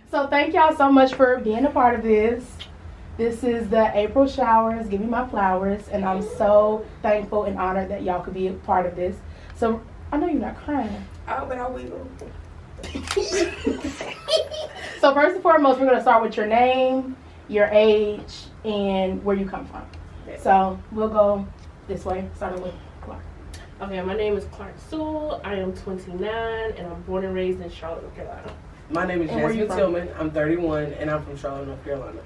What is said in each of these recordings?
So thank y'all so much for being a part of this. This is the April showers. Give me my flowers, and I'm so thankful and honored that y'all could be a part of this. So I know you're not crying. Oh, but I will. So first and foremost, we're gonna start with your name, your age, and where you come from. So we'll go this way, starting with Clark. Okay, my name is Clark Sewell. I am 29, and I'm born and raised in Charlotte, North Carolina. My name is Jasmine Tillman. I'm 31, and I'm from Charlotte, North Carolina.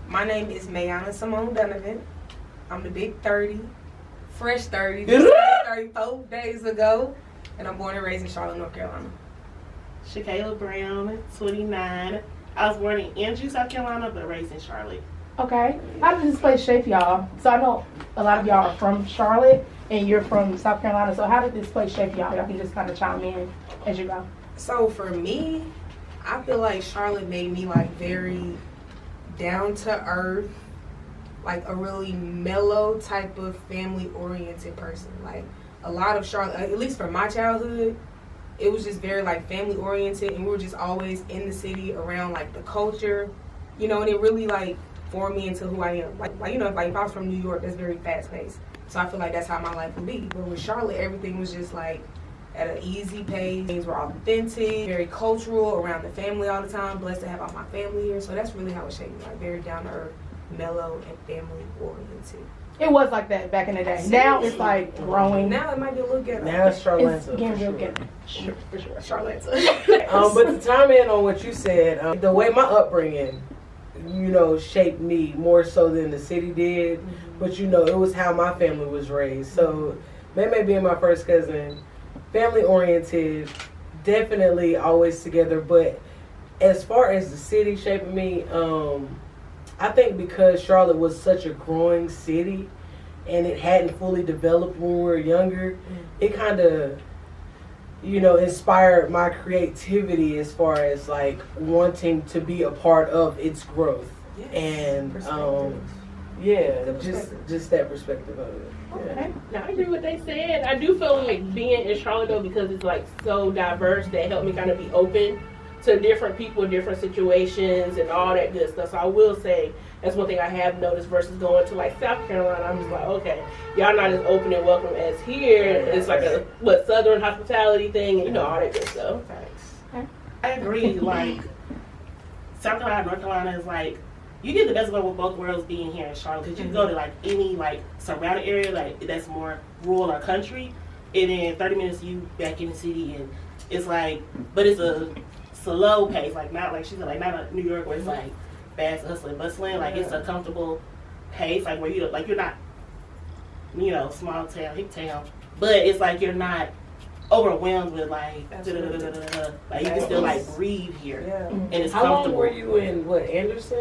My name is Mayhana Simone Donovan. I'm the big 30, fresh 30, just turned 34 days ago, and I'm born and raised in Charlotte, North Carolina. Shakayla Brown, 29. I was born in Andrew, South Carolina, but raised in Charlotte. Okay. How did this place shape y'all? So I know a lot of y'all are from Charlotte, and you're from South Carolina. So how did this place shape y'all? Y'all can just kind of chime in as you go. So for me, I feel like Charlotte made me like very down to earth, like a really mellow type of family oriented person. Like a lot of Charlotte, at least for my childhood, it was just very like family oriented, and we were just always in the city around like the culture, you know, and it really like formed me into who I am. Like you know, like if I was from New York, that's very fast paced. So I feel like that's how my life would be. But with Charlotte, everything was just like at an easy pace. Things were authentic, very cultural, around the family all the time. Blessed to have all my family here. So that's really how it shaped me, like very down to earth, mellow, and family oriented. It was like that back in the day. Now it's like growing. Now it might be a little ghetto. Now it's Charlotte. It's getting real ghetto. Sure, for sure. Charlotte. But to chime in on what you said, the way my upbringing, you know, shaped me more so than the city did. Mm-hmm. But, you know, it was how my family was raised. So, May being my first cousin, family oriented, definitely always together. But as far as the city shaping me, I think because Charlotte was such a growing city and it hadn't fully developed when we were younger, it kind of, you know, inspired my creativity as far as like wanting to be a part of its growth. Yes. And just that perspective of it. Okay. Now I agree with what they said. I do feel like being in Charlotte though, because it's like so diverse, that helped me kind of be open to different people, different situations, and all that good stuff. So I will say that's one thing I have noticed versus going to like South Carolina. I'm just like, okay, y'all not as open and welcome as here. It's like a Southern hospitality thing, and you know, all that good stuff. Okay. I agree. Like South Carolina, North Carolina is like, you get the best of both worlds being here in Charlotte, because you can go to like any like surrounding area like that's more rural or country, and then 30 minutes you back in the city, and it's like, but it's a slow pace, like not like she's like not like New York where it's like fast hustling, bustling. Like it's a comfortable pace, like where you like you're not, you know, small town, big town, but it's like you're not overwhelmed with like like you can still like breathe here, and it's How comfortable. long were you in Andrews?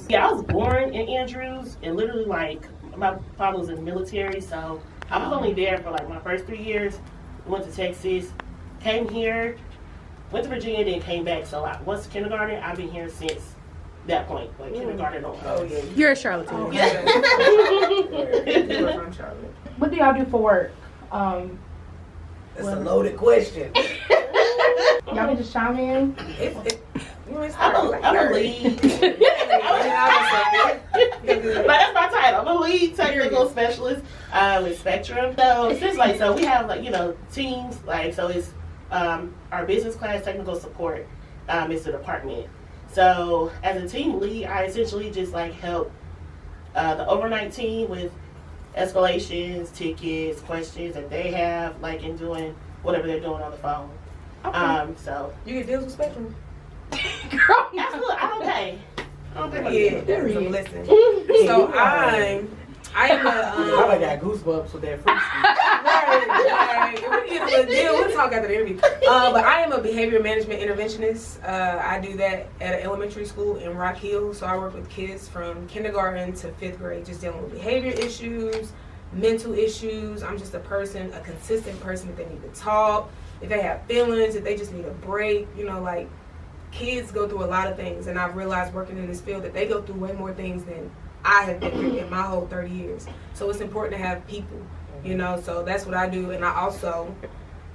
Yeah, I was born in Andrews, and literally like my father was in the military, so I was only there for like my first 3 years. Went to Texas, came here, went to Virginia, then came back. So I once kindergarten, I've been here since that point, like kindergarten on. Oh yeah, You're a Charlatan. Oh, yeah. You were from Charlotte. What do y'all do for work? That's a loaded question. Y'all can just chime in. I'm a lead. That's my title. I'm a lead technical specialist with Spectrum. So we have like, you know, teams, like, so it's our business class technical support is the department. So as a team lead, I essentially just like help the overnight team with escalations, tickets, questions that they have, like in doing whatever they're doing on the phone. Okay. So You get deals with Spectrum? Girl, absolutely, I don't pay. Yeah, that was a blessing. So I am I got goosebumps with that free right. We get a little deal. We'll talk after the interview. But I am a behavior management interventionist. I do that at an elementary school in Rock Hill. So I work with kids from kindergarten to 5th grade, just dealing with behavior issues, mental issues. I'm just a consistent person if they need to talk, if they have feelings, if they just need a break. You know, like kids go through a lot of things, and I've realized working in this field that they go through way more things than I have been through in my whole 30 years. So it's important to have people, you know, so that's what I do. And I also,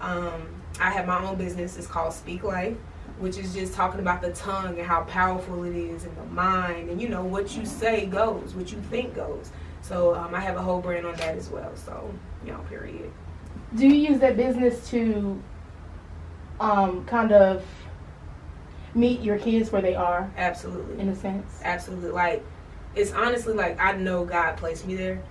I have my own business. It's called Speak Life. which is just talking about the tongue and how powerful it is in the mind. And, you know, what you say goes, what you think goes. So I have a whole brand on that as well. So, you know, period. Do you use that business to kind of meet your kids where they are? Absolutely. In a sense? Absolutely. Like, it's honestly like I know God placed me there.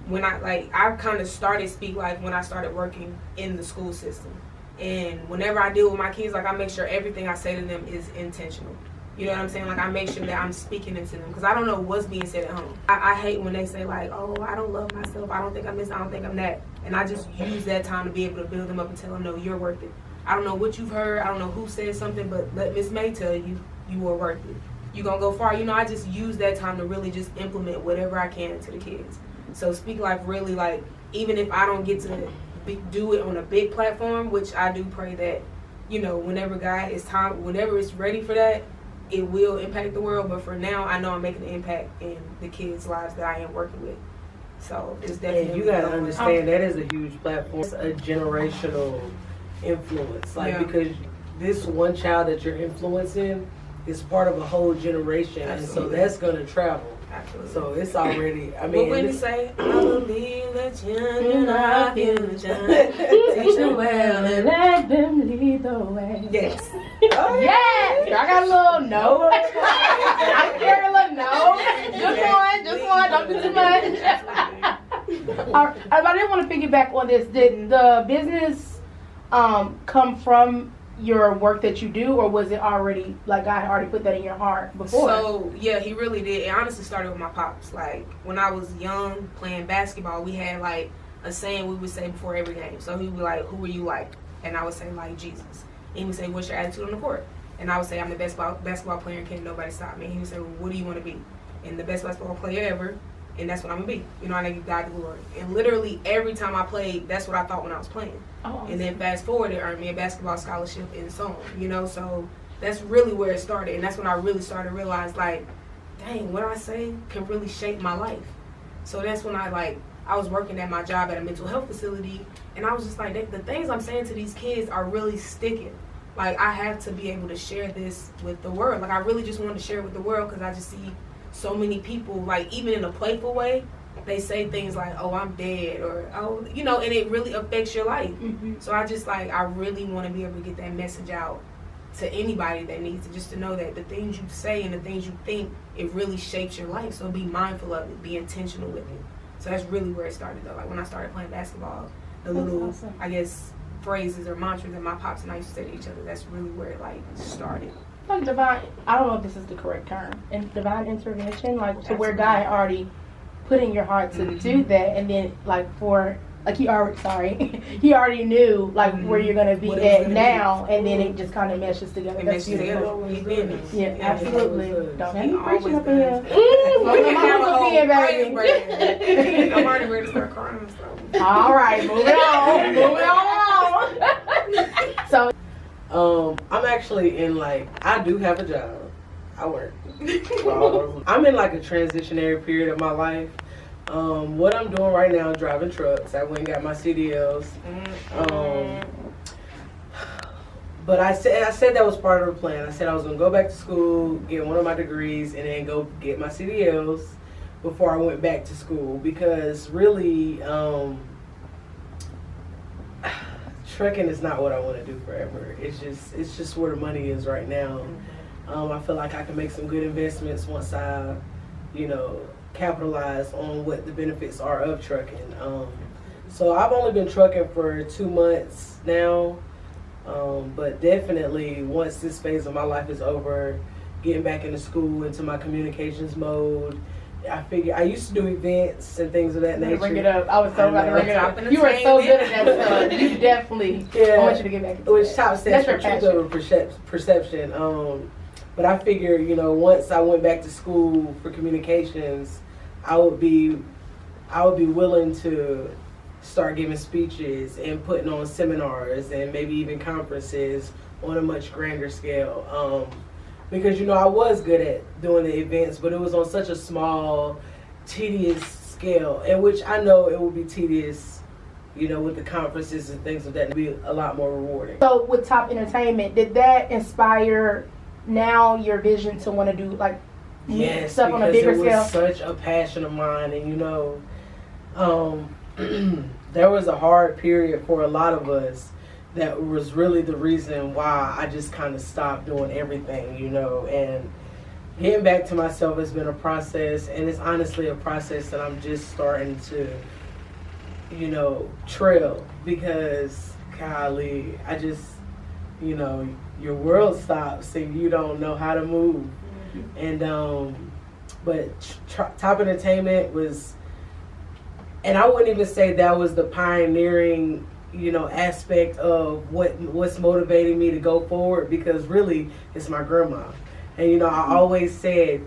When I kind of started Speak Life when I started working in the school system. And whenever I deal with my kids, like, I make sure everything I say to them is intentional. You know what I'm saying? Like, I make sure that I'm speaking into them because I don't know what's being said at home. I hate when they say, like, oh, I don't love myself. I don't think I'm this. I don't think I'm that. And I just use that time to be able to build them up and tell them, no, you're worth it. I don't know what you've heard. I don't know who said something, but let Miss May tell you, you are worth it. You're going to go far. You know, I just use that time to really just implement whatever I can to the kids. So Speak Life really, like, even if I don't get to do it on a big platform, which I do pray that, you know, whenever it's ready for that, it will impact the world. But for now, I know I'm making an impact in the kids' lives that I am working with. So it's definitely. And you gotta understand that is a huge platform. It's a generational influence, like, because this one child that you're influencing is part of a whole generation. Absolutely. And so that's gonna travel. Absolutely. So it's already, I mean. What when you say, I believe that you're in our future. Teach them well and let them lead the way. Yes. Oh, yes. I got a little no. I'm hearing a little no. Just one. Don't do too much. All right, I didn't want to piggyback on this. Did the business come from your work that you do, or was it already, like, God had already put that in your heart before? So, yeah, he really did. It honestly started with my pops. Like, when I was young, playing basketball, we had, like, a saying we would say before every game. So he would be like, who are you like? And I would say, like, Jesus. And he would say, what's your attitude on the court? And I would say, I'm the best basketball player and can't nobody stop me. And he would say, well, what do you want to be? And the best basketball player ever, and that's what I'm going to be. You know, I give God the glory. And literally every time I played, that's what I thought when I was playing. Oh, and then fast forward, it earned me a basketball scholarship and so on, you know. So that's really where it started. And that's when I really started to realize, like, dang, what I say can really shape my life. So that's when I was working at my job at a mental health facility, and I was just like, the things I'm saying to these kids are really sticking. Like, I have to be able to share this with the world. Like, I really just want to share it with the world because I just see so many people, like, even in a playful way, they say things like, oh, I'm dead, or, oh, you know, and it really affects your life. Mm-hmm. So I just, like, I really want to be able to get that message out to anybody that needs it, just to know that the things you say and the things you think, it really shapes your life. So be mindful of it, be intentional with it. So that's really where it started, though. Like, when I started playing basketball, the little, awesome, I guess, phrases or mantras that my pops and I used to say to each other, that's really where it, like, started. Like divine, I don't know if this is the correct term, and divine intervention, like, to where God already put in your heart to do that, and then, like, he already knew, like, where you're going to be at now, and then it just kind of meshes together. That's beautiful. Yeah, absolutely. Don't have me preaching up in here. I'm already ready to start crying. So. All right, moving on. So, I'm actually in, like, I do have a job. I work. I'm in, like, a transitionary period of my life. What I'm doing right now is driving trucks. I went and got my CDLs. But I said that was part of the plan. I said I was going to go back to school, get one of my degrees, and then go get my CDLs before I went back to school. Because really, trucking is not what I want to do forever. It's just where the money is right now. I feel like I can make some good investments once I, you know, capitalize on what the benefits are of trucking. So I've only been trucking for 2 months now, but definitely once this phase of my life is over, getting back into school, into my communications mode, I figure I used to do events and things of that nature. Bring it up. I was so about to bring it up. You were so good at that stuff. You definitely. I want you to get back into which top stands for truth over perception. But I figure, you know, once I went back to school for communications, I would be willing to start giving speeches and putting on seminars and maybe even conferences on a much grander scale. Because, you know, I was good at doing the events, but it was on such a small, tedious scale, in which I know it will be tedious you know, with the conferences and things of that, it'd be a lot more rewarding. So with Top Entertainment, did that inspire now your vision to want to do like Yes, stuff on a because bigger it was scale? such a passion of mine, and you know, there was a hard period for a lot of us that was really the reason why I just kind of stopped doing everything, you know, and getting back to myself has been a process, and it's honestly a process that I'm just starting to, you know, trail, because golly, I just, you know, your world stops and you don't know how to move. And but Top Entertainment was, and I wouldn't even say that was the pioneering, you know, aspect of what's motivating me to go forward, because really it's my grandma. And you know, I always said,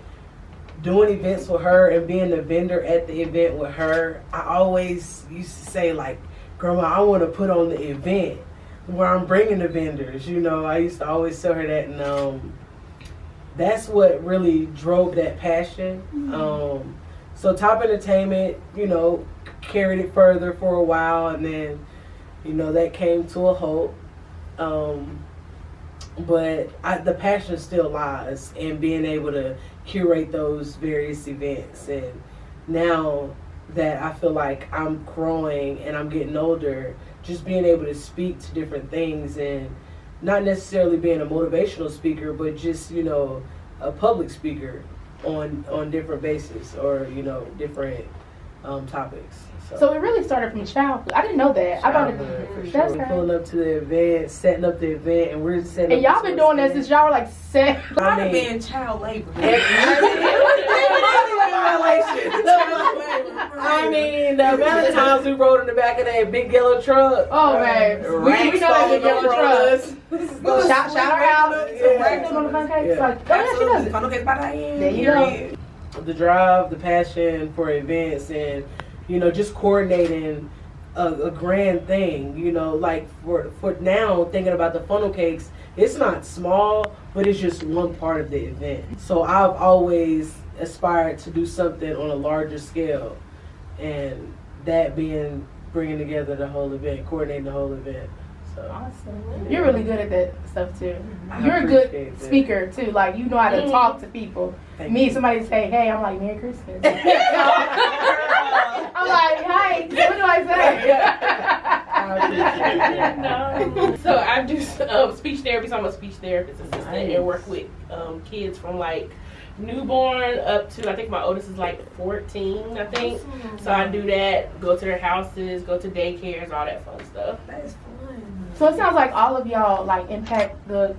doing events with her and being the vendor at the event with her, I always used to say, like, Grandma, I want to put on the event where I'm bringing the vendors. You know, I used to always tell her that, and that's what really drove that passion. So Top Entertainment, you know, carried it further for a while, and then, you know, that came to a halt. But the passion still lies in being able to curate those various events. And now that I feel like I'm growing and I'm getting older, just being able to speak to different things, and not necessarily being a motivational speaker, but just, you know, a public speaker on different bases, or, you know, different topics. So it really started from childhood. I didn't know that. I thought For that's sure. Pulling up to the event, setting up the event, and we're setting and up. y'all been doing that since y'all were like 7. Might have been child labor. I mean, the amount of times we rode in the back of that big yellow truck. Oh man, we know that big yellow truck. Shout her out. Racks on the pancakes. Yeah. Like, oh yeah, she does it. Funnel cakes by Diane. There you go. The drive, the passion for events, and, you know, just coordinating a grand thing. You know, like for now, thinking about the funnel cakes, it's not small, but it's just one part of the event. So I've always aspired to do something on a larger scale, and that being bringing together the whole event, coordinating the whole event. So Awesome. You're really good at that stuff too. I You're a good appreciate that. speaker too. Like, you know how to talk to people. Thank Me, you. somebody say, "Hey," I'm like, "Merry Christmas." I'm like, "Hi, what do I say?" No. So I do speech therapy. So I'm a speech therapist assistant and work with kids from like newborn up to, I think my oldest is like 14, I think. So I do that, go to their houses, go to daycares, all that fun stuff. That is fun. So it sounds like all of y'all like impact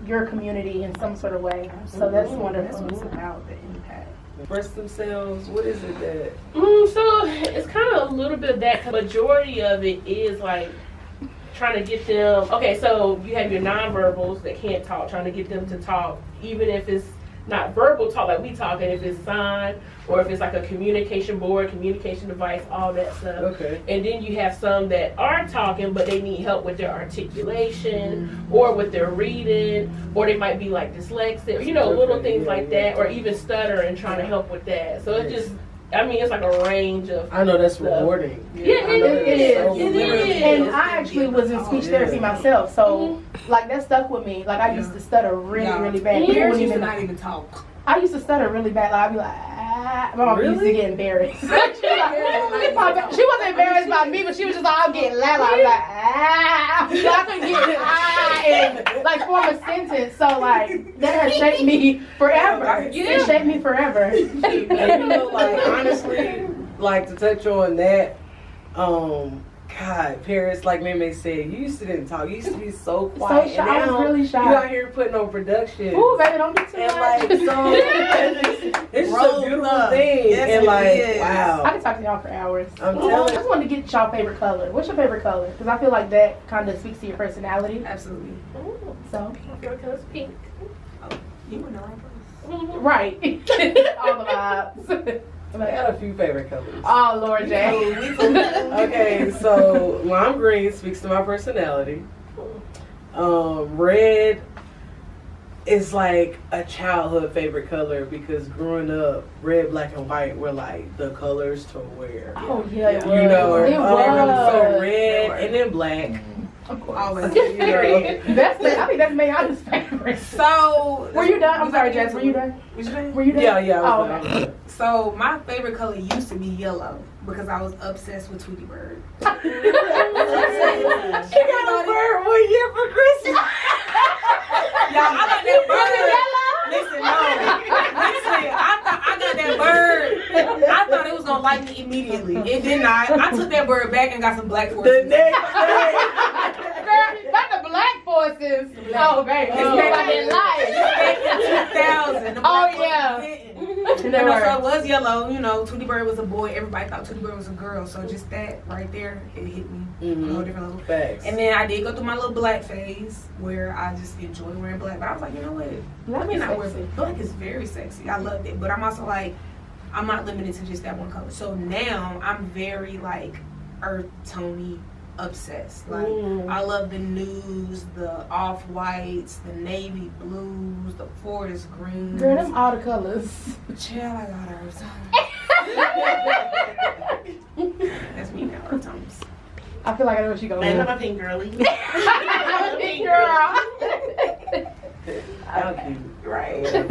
your community in some sort of way. So that's wonderful. That's about the impact. Express themselves. What is it that? So it's kind of a little bit of that. Majority of it is like trying to get them. Okay, so you have your nonverbals that can't talk, trying to get them to talk, even if it's not verbal talk like we talk, and if it's sign, or if it's like a communication board, communication device, all that stuff. Okay. And then you have some that are talking, but they need help with their articulation, or with their reading, or they might be like dyslexic, you know, little things like that, or even stutter and trying to help with that. So it's just, I mean, it's like a range of. I know that's stuff. rewarding. Yeah, I know that it so is. It rewarding. is. And I actually was in speech therapy myself, so like that stuck with me. Like I used to stutter really bad. People Parents wouldn't used to even. not even talk. I used to stutter really bad. Like I'd be like, ah. My mom used to get embarrassed. She wasn't embarrassed by me, but she was just like, I'm getting loud. I was like, ah. So I couldn't get ah and like form a sentence. So like that has shaped me forever. It shaped me forever. And you know, like, honestly, like, to touch on that, God, Paris, like Meme said, you used to didn't talk. You used to be so quiet. So shy. And I was really shy. You out here putting on production. Ooh, baby, don't be too And much. like, so it's just a beautiful thing. Yes, and it like, is. wow. I can talk to y'all for hours. I'm I telling just wanted to get y'all favorite color. What's your favorite color? Because I feel like that kind of speaks to your personality. Absolutely. So, Because pink. You were the right person. right. All the vibes. I got a few favorite colors. Oh, Lord J. Okay, so lime green speaks to my personality. Red it's like a childhood favorite color because growing up, red, black, and white were like the colors to wear. Oh yeah, it was. You know, It was. so red and then black. Of course. Always. You know. I think that's Mayhana's favorite. So Were you done? I'm sorry, Jess. Were you done? What you saying? Were you done? Yeah. Oh, I was okay. done. So my favorite color used to be yellow because I was obsessed with Tweety Bird. She got a bird 1 year for Christmas. Y'all, I got that bird. Listen, I got that bird. I thought it was gonna like me immediately. It did not. I took that bird back and got some black The forces. next day. Girl, not the black forces. Oh, baby. It's back in life. 2000. The Oh, black yeah. forces hitting. You know, so it was yellow. You know, Tweety Bird was a boy. Everybody thought Tweety Bird was a girl. So just that right there, it hit me on a whole different level. Facts. And then I did go through my little black phase where I just enjoy wearing black. But I was like, you know what? Black Let me is not wear sexy. black. Is very sexy. I loved it. But I'm also like, I'm not limited to just that one color. So now I'm very like earth tony obsessed. Like I love the nudes, the off whites, the navy blues, the forest greens. Girl, them all the colors. Chill, I got earth tone. That's me now, earth tones. I feel like I know what she going Man, with. I'm a pink girly. I'm a big girl. Okay. Right. Y'all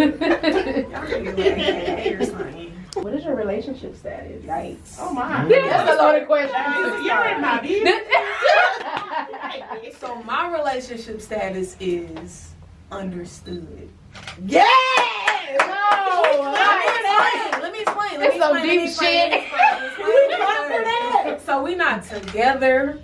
can get like AKA or something. What is your relationship status? Yikes. Oh my. That's a loaded question. You're in my business. So my relationship status is understood. Yes! No. Let me explain. That's some deep shit. So we not together.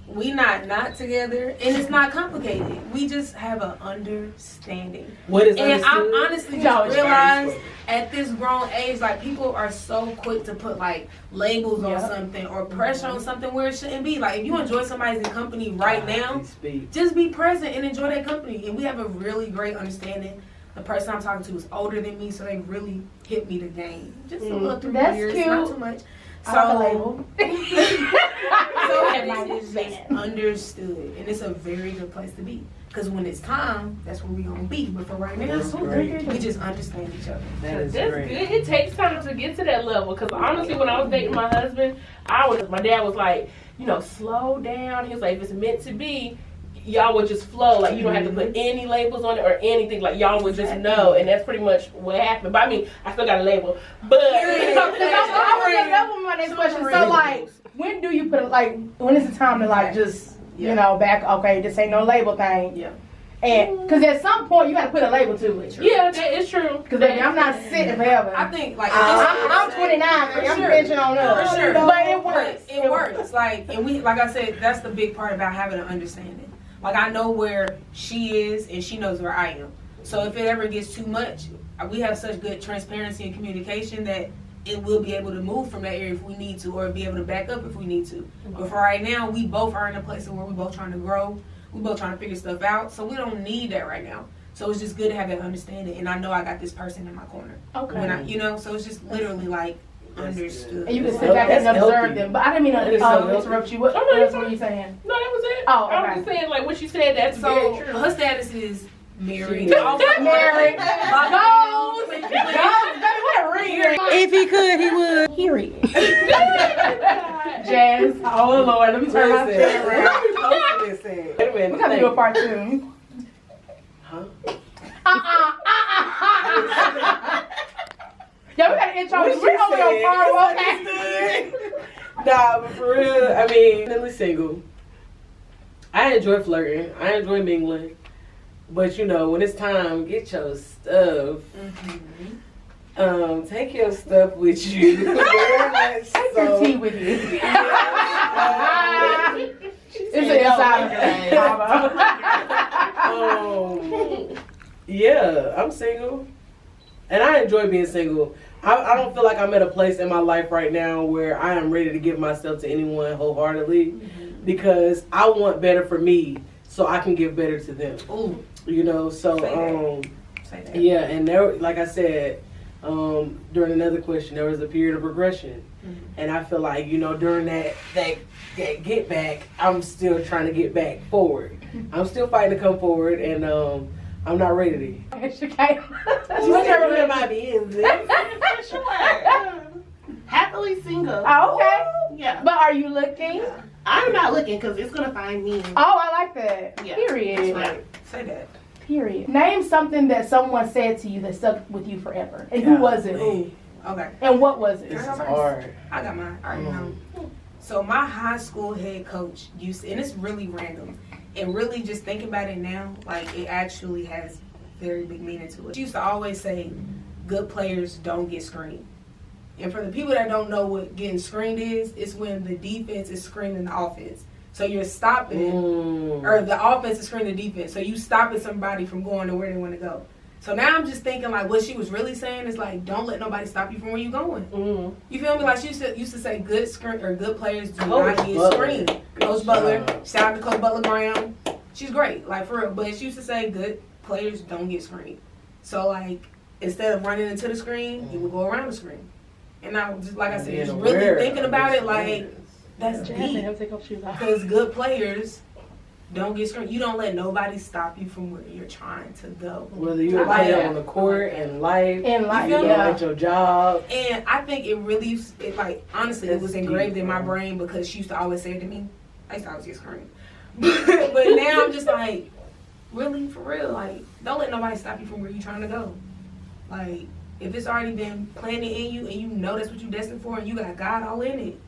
We not together, and it's not complicated. We just have an understanding. What is And I understood? honestly No, just it's realized at this grown age, like people are so quick to put like labels on Yep. something or pressure on something where it shouldn't be. Like if you enjoy somebody's company right now, Speak. just be present and enjoy that company. And we have a really great understanding. The person I'm talking to is older than me, so they really hit me the game. Just a little 3 That's years, cute. not too much. I like the label. So Like it's just understood, and it's a very good place to be. Because when it's time, that's where we gonna be. But for right now, That's great. we just understand each other. That is That's great. good. It takes time to get to that level. Because honestly, when I was dating my husband, my dad was like, slow down. He was like, if it's meant to be, y'all would just flow. Like, you don't have to put any labels on it or anything. Like, y'all would just know. And that's pretty much what happened. But I mean, I still got a label. But That was my next question. So, like, when do you put when is the time to just back? Okay, this ain't no label thing. Yeah. And because at some point you got to put a label to it. yeah, that is true. Because baby, I'm not sitting forever. I think like I'm 29. Baby, I'm sure. finishing on up. For sure. But it works. It works. Like I said, that's the big part about having an understanding. Like I know where she is and she knows where I am. So if it ever gets too much, we have such good transparency and communication that it will be able to move from that area if we need to, or be able to back up if we need to. But for right now, we both are in a place where we're both trying to grow. We both trying to figure stuff out. So we don't need that right now. So it's just good to have that understanding. And I know I got this person in my corner. Okay. When so it's just literally like understood. And you can sit back and That's observe healthy. them. But I didn't mean That is to so healthy. interrupt you. What Oh, no, else you're were you saying? No, that was it. Oh, I was okay. just saying, like, what you said, that's So very true. her status is married. Married. Goals. Baby, what a ring. If he could, he would. Period. Jazz. Oh, Lord. Let me turn my stand around. Wait a minute. We got to do a part 2. Huh? Yeah, we got to intro. We're over your part, okay? Nah, but for real, I mean, definitely single. I enjoy flirting. I enjoy mingling. But when it's time, get your stuff. Take your stuff with you. Very much Take your tea with you. It's an insider. Yeah, I'm single. And I enjoy being single. I don't feel like I'm at a place in my life right now where I am ready to give myself to anyone wholeheartedly, because I want better for me so I can give better to them. Ooh. So Say that. yeah, and there, like I said, during another question, there was a period of regression. And I feel like, during that get back, I'm still trying to get back forward. I'm still fighting to come forward, and I'm not ready. Shakayla. What's your my business? Sure. Happily single. Oh, okay. Yeah. But are you looking? I'm not looking because it's gonna find me. Oh, I like that. Yeah. Period. That's right. Say that. Period. Name something that someone said to you that stuck with you forever. And who was it? Ooh. Okay. And what was it? This is hard. I got mine. I already know. So my high school head coach used, and it's really random, and really just thinking about it now, like it actually has very big meaning to it. She used to always say, "Good players don't get screened." And for the people that don't know what getting screened is, it's when the defense is screening the offense. So you're stopping, or the offense is screening the defense. So you stopping somebody from going to where they want to go. So now I'm just thinking like what she was really saying is like, don't let nobody stop you from where you're going. You feel me? Like she used to say, good players do not get screened. Coach Butler, shout out to Coach Butler Brown. She's great, like for real. But she used to say, good players don't get screened. So like instead of running into the screen, you would go around the screen. And I just like I said, just really thinking about it, like that's deep. Because good players don't get screened. You don't let nobody stop you from where you're trying to go. Whether you're playing on the court, in life, at your job. And I think it really, like, honestly, it was engraved in my brain because she used to always say it to me. I used to always get screamed. But now I'm just like, really, for real, like, don't let nobody stop you from where you're trying to go. Like, if it's already been planted in you and you know that's what you're destined for and you got God all in it,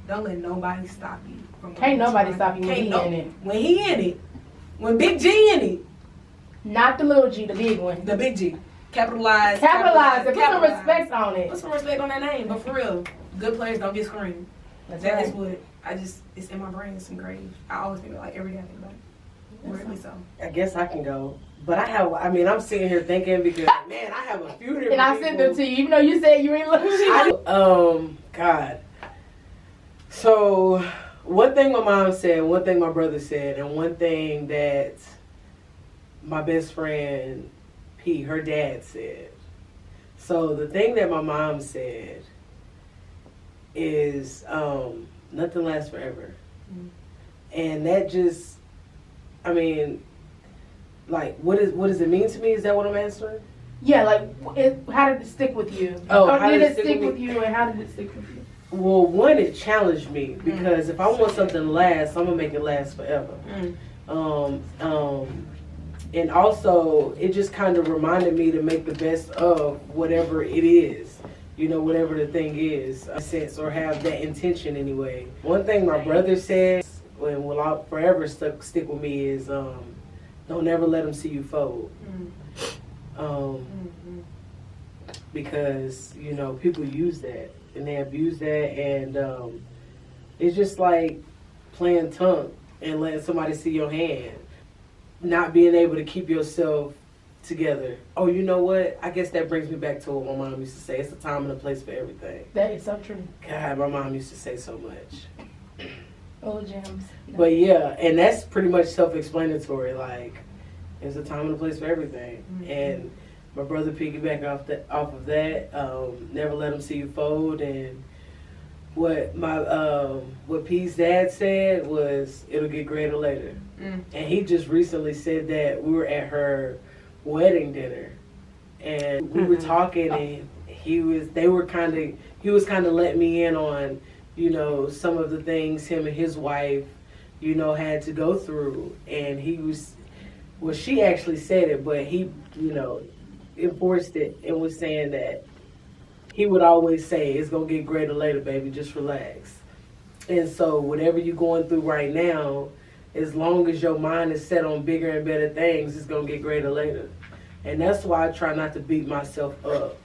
don't let nobody stop you. Can't nobody stop you when he in it. When he in it. When Big G in it. Not the little G, the big one. The Big G. Capitalize. Put some respect on it. Put some respect on that name. But for real, good players don't get screened. That is what it's in my brain. It's engraved. I always think like every day I think about it. Really so. I guess I can go. But I'm sitting here thinking because, man, I have a few different And I sent them to you, even though you said you ain't looking. God. So, one thing my mom said, one thing my brother said, and one thing that my best friend, P, her dad said. So, the thing that my mom said is nothing lasts forever. And that just, I mean, like, what does it mean to me? Is that what I'm answering? Yeah, like, how did it stick with you? How did it stick with you, and how did it stick with you? Well, one, it challenged me because if I want something to last, I'm gonna make it last forever. And also, it just kind of reminded me to make the best of whatever it is, whatever the thing is, a sense, or have that intention anyway. One thing my brother said, and will I'll forever stick with me is, don't ever let them see you fold. Because, people use that. And they abuse that, and it's just like playing tongue and letting somebody see your hand, not being able to keep yourself together. Oh, you know what? I guess that brings me back to what my mom used to say. It's a time and a place for everything. That is so true. God, my mom used to say so much. Old gems. But yeah, and that's pretty much self-explanatory. Like, there's a time and a place for everything, and my brother piggybacked off of that. Never let them see you fold. And what P's dad said was, it'll get greater later. And he just recently said that we were at her wedding dinner, and we were talking, and he was kind of letting me in on, some of the things him and his wife, had to go through. And she actually said it, but he, enforced it and was saying that he would always say, it's going to get greater later, baby, just relax. And so whatever you're going through right now, as long as your mind is set on bigger and better things, it's going to get greater later. And that's why I try not to beat myself up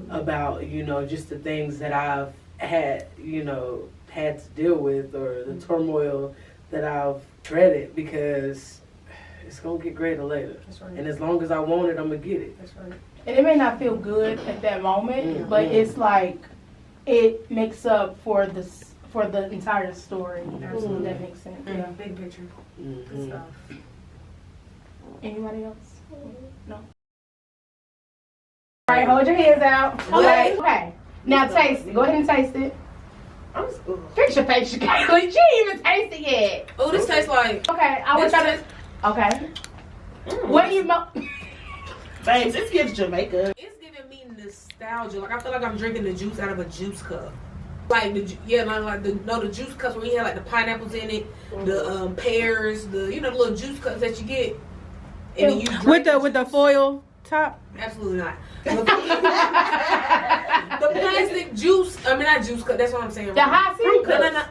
about, just the things that I've had, had to deal with, or the turmoil that I've dreaded, because it's going to get greater later. That's right. And as long as I want it, I'm going to get it. That's right. And it may not feel good at that moment, but it's like it makes up for the entire story. Absolutely. That makes sense. Yeah. Big picture. Good stuff. Anybody else? No. All right, hold your hands out. Okay. Now taste it. Go ahead and taste it. Fix your face, Shakayla. She ain't even tasted it yet. Oh, this tastes like. Okay, I was trying to. Okay. What Babes, this gives Jamaica. It's giving me nostalgia. Like I feel like I'm drinking the juice out of a juice cup. Like the juice cups where you have like the pineapples in it, the pears, the little juice cups that you get, and then you drink with the foil top. Absolutely not. The plastic juice. I mean, not juice cup. That's what I'm saying. The high fruit cups. No.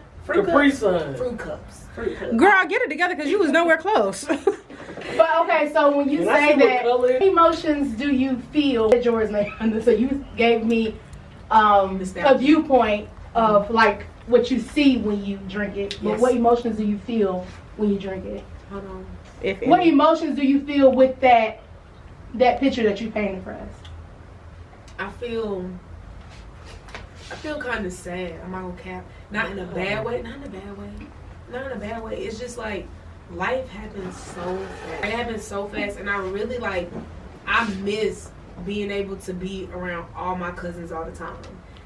Capri Sun. Fruit cups. Girl, get it together because you was nowhere close. But okay, so when you say that, what emotions do you feel? George Mayhana, so you gave me a viewpoint of like what you see when you drink it. But what emotions do you feel when you drink it? Hold on. What emotions do you feel with that picture that you painted for us? I feel kind of sad. I'm not gonna cap. Not in a bad way. It's just like life happens so fast. It happens so fast, and I really I miss being able to be around all my cousins all the time.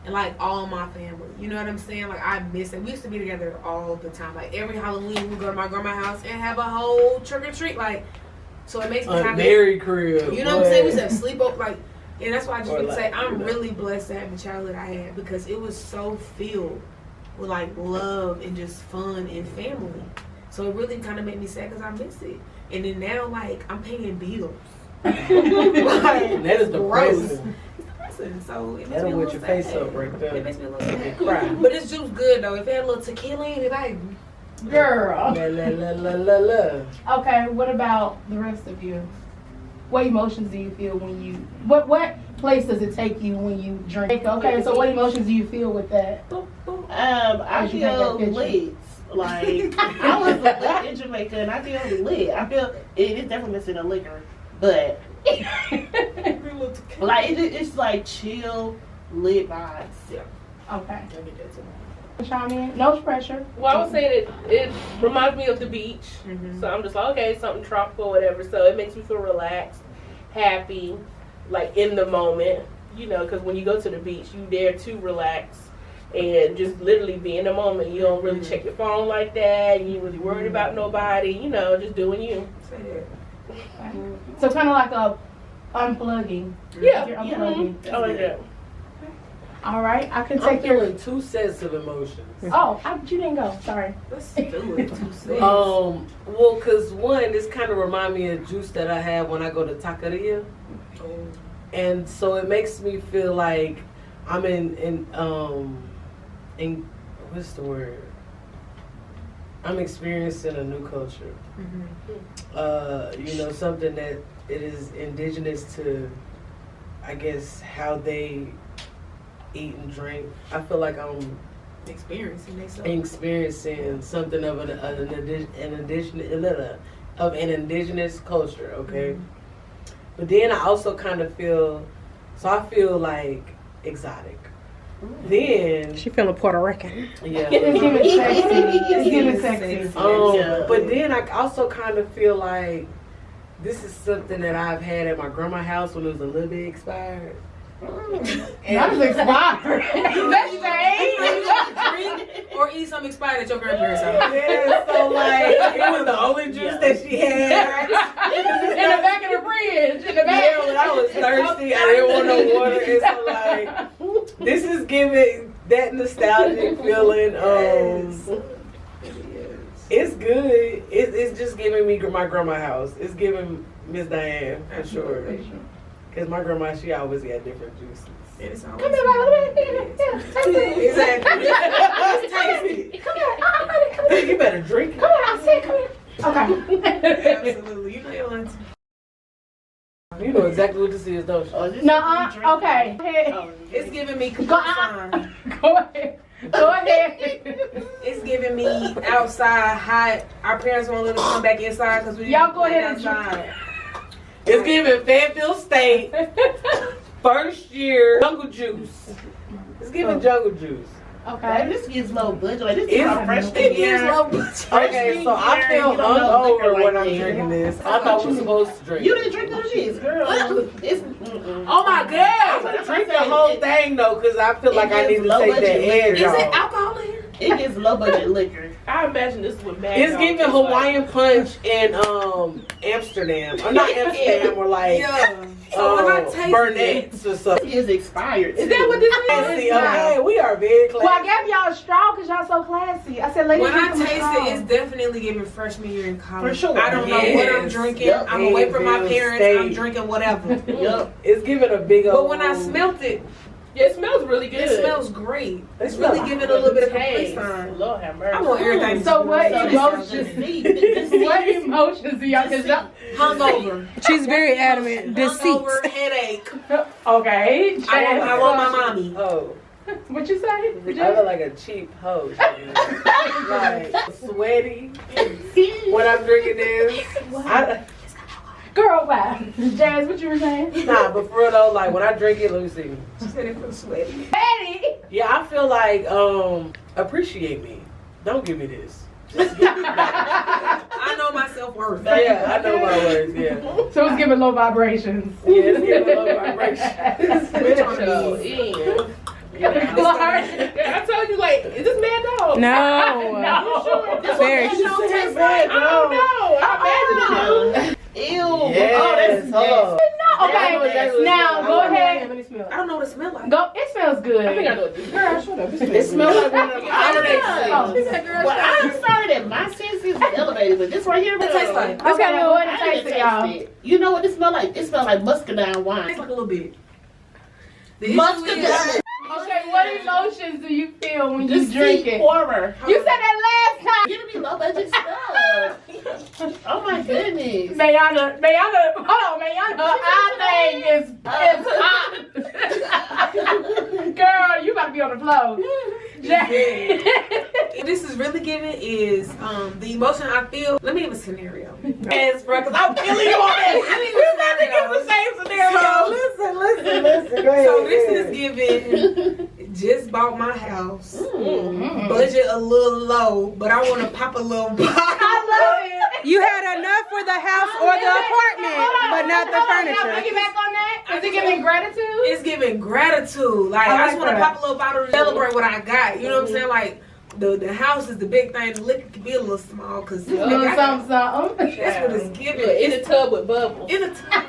And like all my family. You know what I'm saying? Like I miss it. We used to be together all the time. Like every Halloween we go to my grandma's house and have a whole trick or treat. Like so it makes me kind of Mary crib. You know what I'm saying? We used to have sleepover and that's why I just want to say I'm really blessed to have the childhood I had because it was so filled with like love and just fun and family. So it really kind of made me sad because I miss it. And then now I'm paying bills. That is depressing. So it makes That'll me a with little your sad. face up right there. It makes me a little sad. Cry. But this juice good though. If it had a little tequila in it, Girl. La. Okay, what about the rest of you? What emotions do you feel when you what place does it take you when you drink? Okay, so what emotions do you feel with that? I feel lit. Like I was lit in Jamaica and I feel lit. I feel it is definitely missing a liquor, but like it's like chill lit vibes. Yeah. Okay. Chime in. No pressure. Well, I was saying it reminds me of the beach. Mm-hmm. So I'm just like, okay, something tropical, whatever. So it makes me feel relaxed, happy, like in the moment. Because when you go to the beach, you there to relax and just literally be in the moment. You don't really check your phone like that. You ain't really worried about nobody. Just doing you. So kind of like a unplugging. Yeah. You're unplugging. I like that. All right, I can I'm take your. feeling two sets of emotions. Oh, you didn't go. Sorry. Let's do it. 2 cents. Well, cause one, this kind of remind me of juice that I have when I go to taqueria, and so it makes me feel like I'm in what's the word? I'm experiencing a new culture. Mm-hmm. Something that it is indigenous to, I guess, how they eat and drink. I feel like I'm experiencing something of an indigenous culture. Okay, but then I also kind of feel like exotic. Then She feeling Puerto Rican. Yeah, It's giving sexy. But then I also kind of feel like this is something that I've had at my grandma's house when it was a little bit expired. That is expired. That's Drink or eat something expired at your grandparents' house. Yeah, so it was the only juice that she had. in the back of the fridge. In the back. Yeah, when I was thirsty, I didn't want no water. And so this is giving that nostalgic feeling. It's good. It's just giving me my grandma's house. It's giving Miss Diane for sure. Because my grandma, she always got different juices. Come here, Mama. Exactly. It's tasty. Come here. You better drink it. Come here. I said, come here. Okay. Absolutely. You know your auntie. You know exactly what this is, don't you? Okay. It's giving me Go ahead. Go ahead. It's giving me outside hot. Our parents won't let us come back inside because we Y'all go ahead and outside. It's giving Fairfield State first year jungle juice. It's giving jungle juice. Okay. This gives low budget. Like this is our freshman It year. gives low budget. Okay, so I feel hungover when I'm drinking this. I thought we were supposed to drink. You didn't drink those shits, girl. It's Oh my god! Drink the whole thing though, because I feel like I need to take that edge Is off. it alcohol in here? It gets low budget liquor. I imagine this would Mad It's Dog giving taste Hawaiian Punch in Amsterdam. Or not Amsterdam, or like Yeah. So when I taste Burnett's or something. It's expired. Is that what this is? Fancy, okay, we are very classy. Well, I gave y'all a straw because y'all so classy. I said, ladies, when I drink from the taste straw. it, it's definitely giving freshman year in college. For sure. I don't know what I'm Yes. drinking. Yep. I'm away from my It parents. feels I'm safe. drinking whatever. Yup. It's giving a big old. But when I smelt it, Yeah, it smells really good. it smells great. It's smell really giving a little bit of complete taste. sign. Lord have mercy. I want everything. So what Just what emotions do y'all? Cause y'all Hungover. She's very adamant. Deceit. Hungover, headache. okay. I want my mommy. Oh, What you say? I look like a cheap hoe. Like sweaty when I'm drinking this. Girl, wow. Jazz, what you were saying? Nah, but for real though, like when I drink it, let me see. She said it feels sweaty. Betty. Yeah, I feel like appreciate me. Don't give me this. Just give me that. I know my self-worth. Yeah, I know my words. Yeah, So it's giving low vibrations. yeah, it's giving low vibrations. I told you, like, is this Mad Dog? No. No. Very. Bad, I don't know. I imagine it. Ew. Yes. Oh, that's Hold on. Okay, now go ahead. Let me smell. I don't know what it smells like. Go. It smells good. I think I know what this is. Girl, shut up. It smells like one of the holiday Oh. scents. Well, I'm sorry that my senses are elevated, but this right here, What it tastes like? Okay, got a go ahead I and didn't taste it, y'all. taste it. You know what it smells like? It smells like muscadine It wine. tastes like a little bit. The issue Muscadine. is, Okay, what emotions do you feel when you Deceit, drink it? horror. You said that last time. Giving me low budget stuff. Oh my goodness. Mayhana, hold on, Mayhana, our thing is hot. Girl, you about to be on the floor. what this is really giving is the emotion I feel. Let me give a scenario. Yes, bro, because I'm feeling you on it. We're about to give the same scenario. Listen. Go ahead. So this is giving. Just bought my house. Budget a little low, but I want to pop a little. I love it. You had enough for the house or the apartment, but not the Now, furniture. piggyback on that. Is it giving gratitude? It's giving gratitude. Like I just want to that. pop a little bottle to celebrate what I got. You know what I'm saying? Like the house is the big thing. The liquor can be a little small because Something. that's what it's giving. In a tub with bubbles. In a tub.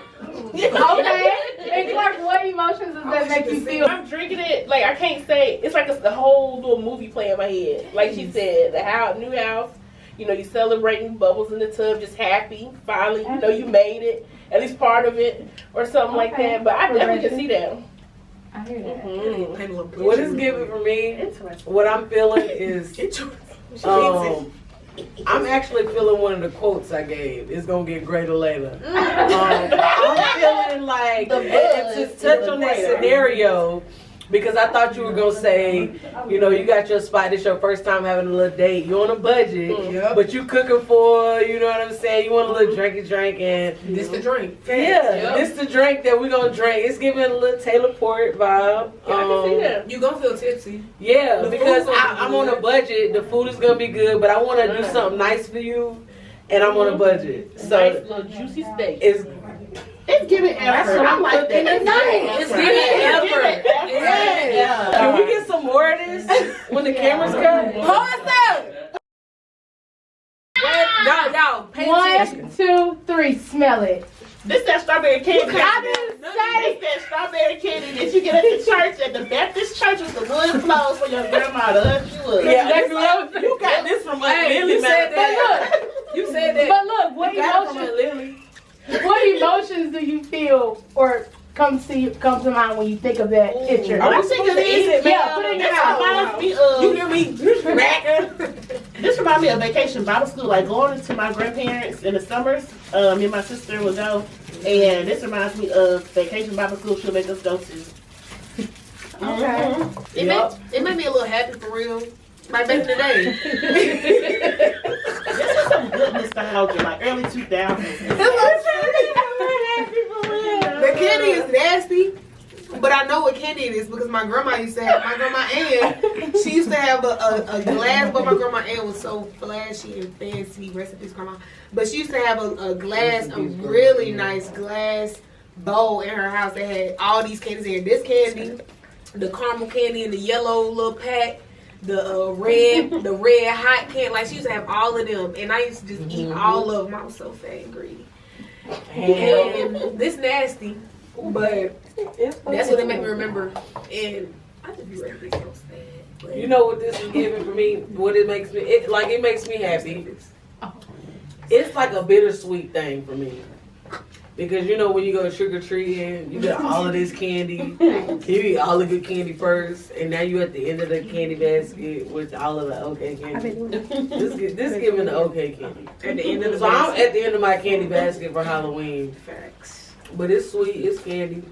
Okay. And Clark, what emotions does that make you feel? I'm drinking it, like, I can't say, it's like the whole little movie playing in my head. Like she said, the house, new house, you know, you celebrating bubbles in the tub, just happy, finally, you know, you made it, at least part of it, or something like Okay. that. But I definitely can see that. I hear that. Mhm. Paint a little picture. What it's giving for me, Interesting. what I'm feeling is, I'm actually feeling one of the quotes I gave. It's gonna get greater later. I'm feeling like, and to touch on that scenario, because I thought you were gonna say, you know, you got your spot. It's your first time having a little date. You're on a budget, Yep. but you cooking for, you know what I'm saying. You want a little drink, and This the drink. yeah, Yep. this the drink that we gonna drink. It's giving a little Taylor Port vibe. Yeah, I can see that. You gonna feel tipsy. Yeah, The because food gonna be I'm on a good. budget. The food is gonna be good, but I want to do something nice for you, and I'm on a budget. So Nice little juicy steak. it's giving effort. I like that. It's nice. It's giving effort. Yes. Can we get some more of this when the cameras cut? Pause up. Y'all, pay attention. 1, 2, 3. Smell it. This that strawberry candy. I didn't say. This that strawberry candy that you get at the church, at the Baptist church with the wood floors for your grandma to hush you up. Yeah, you got this from Aunt Lily. You said that. You said that. But look, what You got it from Aunt emotions? Lily. What emotions do you feel or come to mind when you think of that picture? I think it is. Yeah, put it in your mouth. Reminds me of. You hear me? This reminds me of vacation Bible school, like going to my grandparents in the summers. Me and my sister would go, and this reminds me of vacation Bible school. She'll make us go to. Okay. It made me a little happy for real. Like back in the day. This is some good nostalgia, like early 2000s. The candy is nasty, but I know what candy it is because my grandma used to have, my grandma Ann, she used to have a glass, but my grandma Ann was so flashy and fancy, recipes grandma, but she used to have a glass, a really nice glass bowl in her house that had all these candies in it. This candy, the caramel candy in the yellow little pack, the red hot candy. Like she used to have all of them, and I used to just eat all of them. I was so fat and greedy. And this nasty, but that's what it made me remember. And I just be ready to be so sad. But You know what this is giving for me? What it makes me, it makes me happy. It's like a bittersweet thing for me. Because you know when you go trick or treating, you get all of this candy. You eat all the good candy first, and now you at the end of the candy basket with all of the okay candy. This giving the okay candy. at the end of the So I'm at the end of my candy basket for Halloween. facts. But it's sweet, it's candy.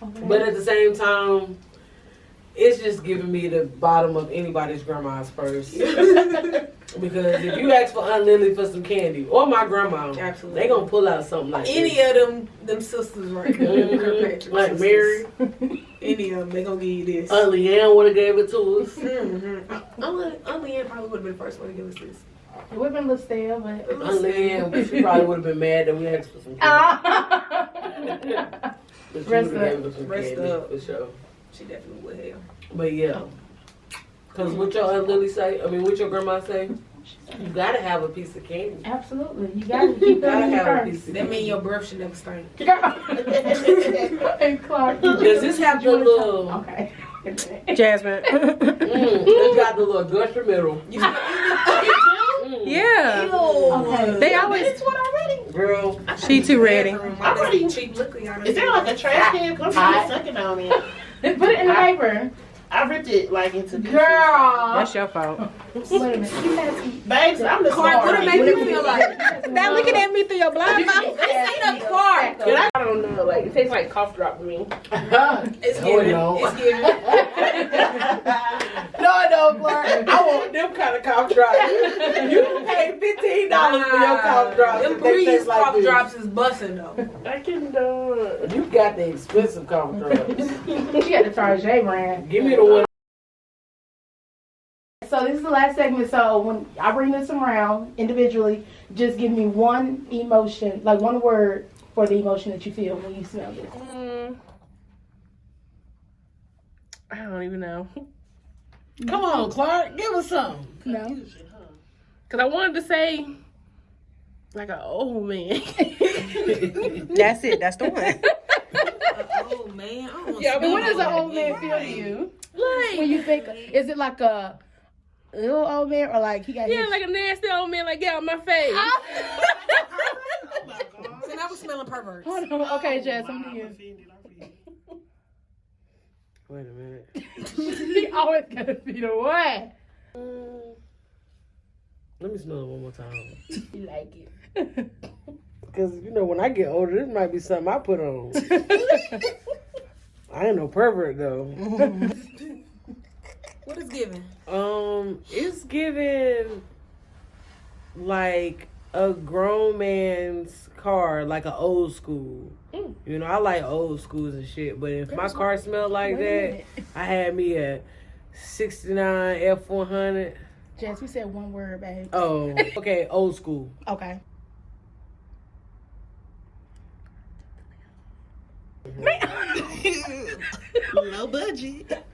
But at the same time, it's just giving me the bottom of anybody's grandma's purse. Because if you ask for Aunt Lily for some candy, or my grandma, Absolutely. they gonna pull out something like Any this. of them sisters right there, Kirkpatrick Like sisters. Mary, Any of them, they gonna give you this. Aunt Leanne would have gave it to us. Aunt Leanne probably would have been the first one to give us this. It would have been a little stale, but. Aunt Leanne, she probably would have been mad that we asked for some candy. But she Rest would have gave us some Rest candy, up. for sure. She definitely would have. But yeah. Because what your Aunt Lily say, what your grandma say, you gotta have a piece of candy. Absolutely. You gotta keep Gotta that have a in piece of That means candy. your breath should never stink. Hey, Clark. Does this have the little, Okay. Jasmine. it's got the little gusher middle. Yeah. Okay. They always. This one already? Girl, She too ready. I'm already cheap liquor, y'all. Is there like a trash can? Because I'm really sucking on it. Put it in the paper. I ripped it like into pieces. Girl. That's your fault. Wait a minute. You nasty. Babes, I'm the Clark, smart what it make one. you feel like? Now looking at me through your blind mouth. Clark. I don't know, like it tastes like cough drop to me. It's No, it giving. don't. It's giving. No, Clark. I want them kind of cough drops. You pay $15 for your cough drops. Them They Breeze taste like cough this. drops is busting though. I can do it. You got the expensive cough drops. You got to try J brand. Give me the one. So this is the last segment. So when I bring this around individually, just give me one emotion, like one word for the emotion that you feel when you smell this. I don't even know. Come on, Clark. Give us some. No. Cause I wanted to say like an old man. That's it. That's the one. Oh man, I don't Yeah, but what does an old man feel to you? Like When you think, is it like a little old man or like he got yeah, his- like a nasty old man, like get out my face. So now we're smelling perverts. Hold on. Okay, Jess, I'm to you. Wait a minute. He always gotta be the one. Let me smell it one more time. You like it. Because, when I get older, this might be something I put on. I ain't no pervert, though. What is giving? It's giving, like, a grown man's car, like an old school. I like old schools and shit, but if my car smelled like that, I had me a 69 F100. Jess, we said one word, babe. Oh, okay, old school. Okay. Low budget.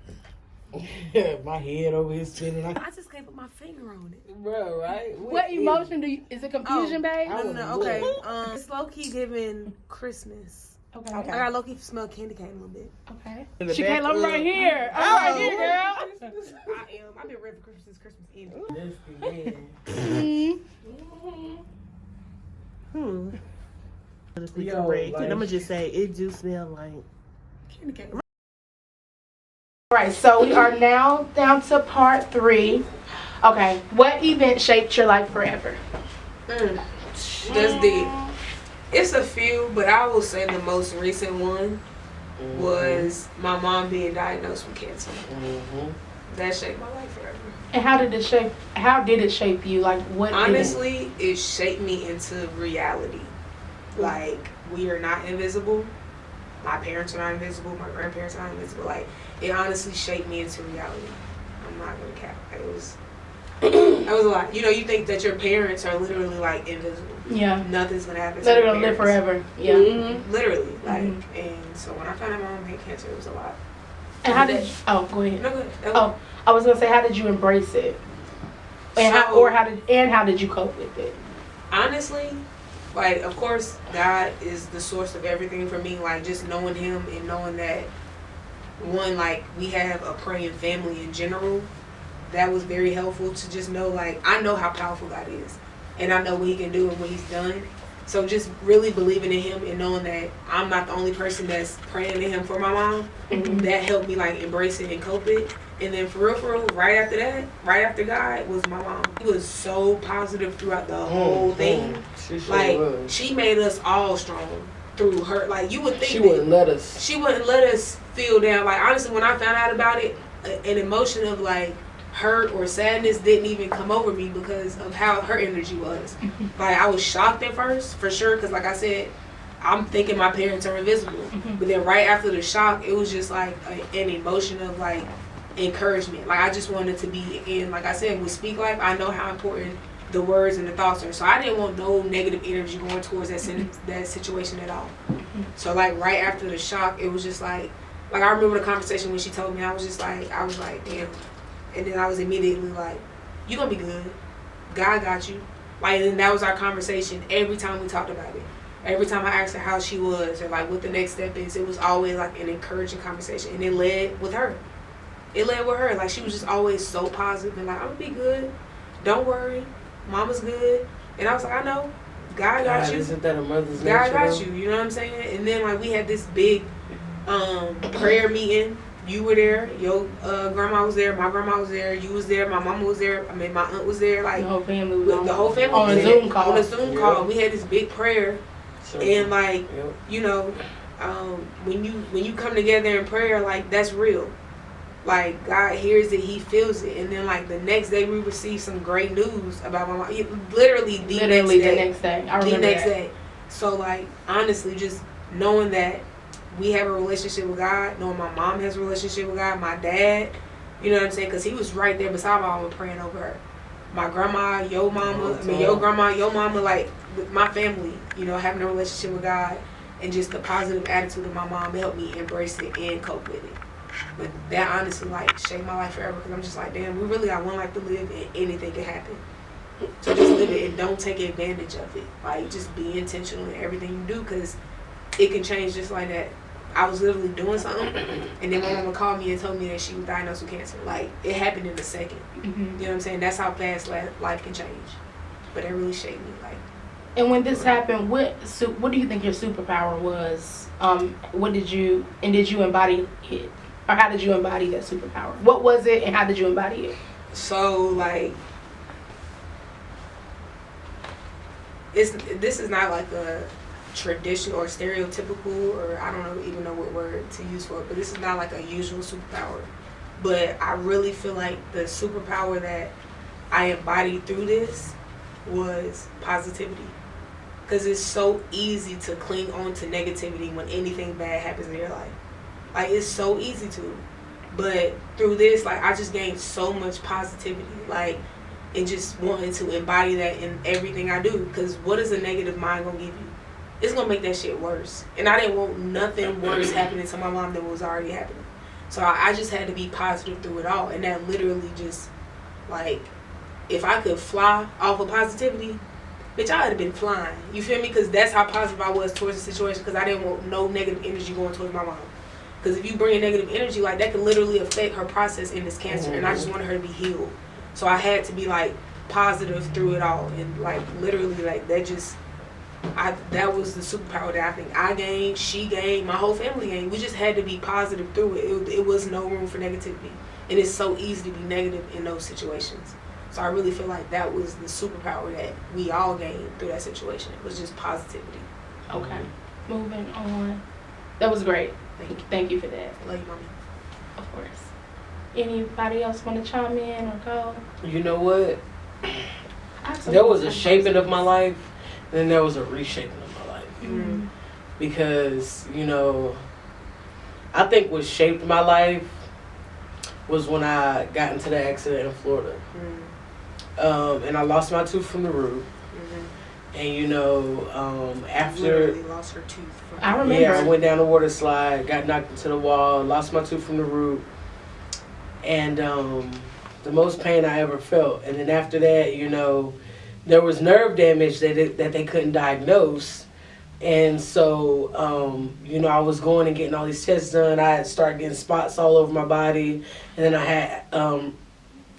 My head over here spinning. I just can't put my finger on it. Bro, right? What emotion do you? Is it confusion, babe? No. Okay. It's low key giving Christmas. Okay. I got low key smell candy cane a little bit. Okay. Shakayla, I'm right here. I'm right here, girl. I am. I've been ready for Christmas. Christmas Eve. Yo, like- and I'm gonna just say it do smell like. Candy cane. All right, so we are now down to part 3. Okay, what event shaped your life forever? That's deep. It's a few, but I will say the most recent one was my mom being diagnosed with cancer. That shaped my life forever. And how did it shape? How did it shape you? Like what? Honestly, it shaped me into reality. Like, we are not invisible. My parents are not invisible. My grandparents are not invisible. Like, it honestly shaped me into reality. I'm not gonna cap. It was a lot. You think that your parents are literally like invisible. Yeah. Nothing's gonna happen. They're to your gonna live parents. forever. Yeah. Literally. Like, and so when I found out my mom had cancer, it was a lot. And how did? Oh, go ahead. No, go ahead. Oh, I was gonna say, how did you embrace it? And how did you cope with it? Honestly, like, of course, God is the source of everything for me. Like, just knowing Him and knowing that, one, like, we have a praying family in general, that was very helpful to just know, like, I know how powerful God is. And I know what He can do and what He's done. So just really believing in Him and knowing that I'm not the only person that's praying to Him for my mom, that helped me, like, embrace it and cope it. And then for real, right after that, right after God, was my mom. She was so positive throughout the whole thing. She made us all strong through her. Like, you would think she wouldn't let us feel down. Like, honestly, when I found out about it, an emotion of, like, hurt or sadness didn't even come over me because of how her energy was. Like, I was shocked at first, for sure, because, like I said, I'm thinking my parents are invisible. But then right after the shock, it was just like an emotion of, like, encouragement. Like, I just wanted to be in, like I said, with Speak Life, I know how important the words and the thoughts are. So I didn't want no negative energy going towards that situation at all. So, like, right after the shock, it was just like I remember the conversation when she told me, I was like, damn. And then I was immediately like, you gonna be good. God got you. Like, and that was our conversation every time we talked about it. Every time I asked her how she was or, like, what the next step is, it was always, like, an encouraging conversation. And it led with her. Like, she was just always so positive and like, I'm gonna be good. Don't worry. Mama's good. And I was like, I know. God got you. Isn't that a mother's nature? God got you. You know what I'm saying? And then, like, we had this big prayer meeting. You were there. Your grandma was there. My grandma was there. You was there. My mama was there. I mean, my aunt was there. Like, the whole family was on a Zoom call. On a Zoom Yep. call. We had this big prayer. And, like, Yep. you know, when you come together in prayer, like, that's real. Like, God hears it, He feels it. And then, like, the next day we received some great news about my mom. Literally the next day. I remember that. So, like, honestly, just knowing that we have a relationship with God, knowing my mom has a relationship with God, my dad, you know what I'm saying? Because he was right there beside my mama praying over her. My grandma, your mama, your grandma, your mama, like, with my family, you know, having a relationship with God and just the positive attitude of my mom helped me embrace it and cope with it. But that honestly, like, shaped my life forever because I'm just like, damn, we really got one life to live and anything can happen. So just live it and don't take advantage of it. Like, just be intentional in everything you do because it can change just like that. I was literally doing something and then my mama called me and told me that she was diagnosed with cancer. Like, it happened in a second. You know what I'm saying? That's how fast life can change. But it really shaped me. Like, and when this happened, what do you think your superpower was? Did you embody it? Or how did you embody that superpower? What was it and how did you embody it? So, like, this is not like a traditional or stereotypical, or I don't even know what word to use for it, but this is not like a usual superpower. But I really feel like the superpower that I embodied through this was positivity. Because it's so easy to cling on to negativity when anything bad happens in your life. Like, it's so easy to. But through this, like, I just gained so much positivity. Like, and just wanting to embody that in everything I do. Because what is a negative mind going to give you? It's going to make that shit worse. And I didn't want nothing worse happening to my mom than what was already happening. So I just had to be positive through it all. And that literally just, like, if I could fly off of positivity, bitch, I would have been flying. You feel me? Because that's how positive I was towards the situation. Because I didn't want no negative energy going towards my mom. Because if you bring in negative energy, like, that could literally affect her process in this cancer. And I just wanted her to be healed. So I had to be, like, positive through it all. And, like, literally, like, that was the superpower that I think I gained, she gained, my whole family gained. We just had to be positive through it. It was no room for negativity. And it's so easy to be negative in those situations. So I really feel like that was the superpower that we all gained through that situation. It was just positivity. Okay. Moving on. That was great. Thank you for that. Love you, mommy. Of course. Anybody else want to chime in or go? You know what? Absolutely. There was a shaping of my life, and then there was a reshaping of my life. Mm-hmm. Because, you know, I think what shaped my life was when I got into the accident in Florida. And I lost my tooth from the root. And you know, after Literally lost her tooth. I remember. yeah, I went down a water slide, got knocked into the wall, lost my tooth from the root, and the most pain I ever felt. And then after that, you know, there was nerve damage that they couldn't diagnose. And so, you know, I was going and getting all these tests done. I had started getting spots all over my body. And then I had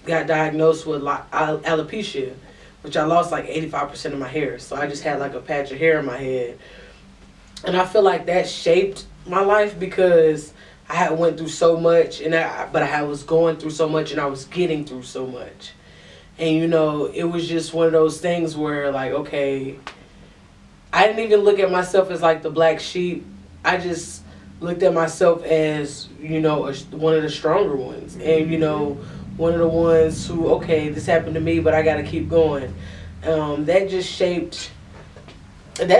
got diagnosed with alopecia, which I lost like 85% of my hair. So I just had like a patch of hair in my head. And I feel like that shaped my life because I had went through so much, but I was going through so much and I was getting through so much. And, you know, it was just one of those things where, like, okay, I didn't even look at myself as, like, the black sheep. I just looked at myself as, you know, one of the stronger ones. And, you know, one of the ones who, okay, this happened to me, but I got to keep going. That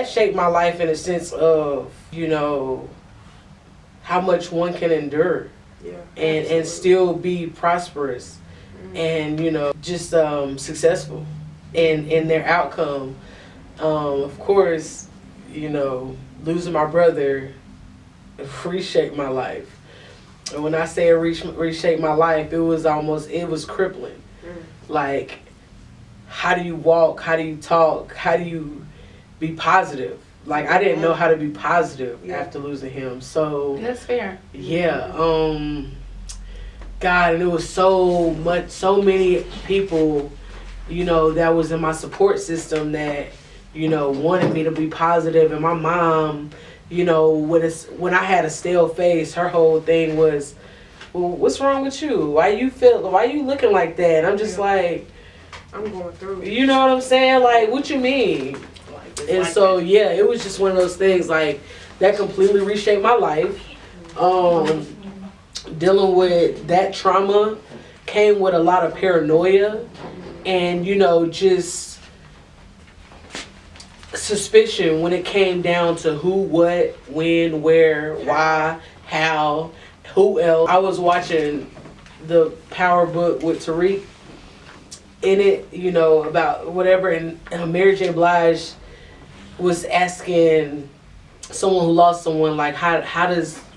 shaped my life in a sense of, you know, how much one can endure. Yeah. And still be prosperous. And, you know, just successful in their outcome. Of course, you know, losing my brother reshaped my life. And when I say it reshaped my life, it was crippling. Like, how do you walk? How do you talk? How do you be positive? Like, I didn't know how to be positive after losing him. So That's fair. yeah, God, and it was so many people, you know, that was in my support system that, you know, wanted me to be positive. And my mom, you know, when I had a stale face, her whole thing was, well, what's wrong with you? Why you looking like that? And I'm just like, I'm going through it. you know what I'm saying? Like, what you mean? And so, yeah, it was just one of those things, like, that completely reshaped my life. Dealing with that trauma came with a lot of paranoia and, you know, just suspicion when it came down to who, what, when, where, why, how, who else. I was watching the Power book with Tariq in it, you know, about whatever, and Mary J. Blige was asking someone who lost someone, like,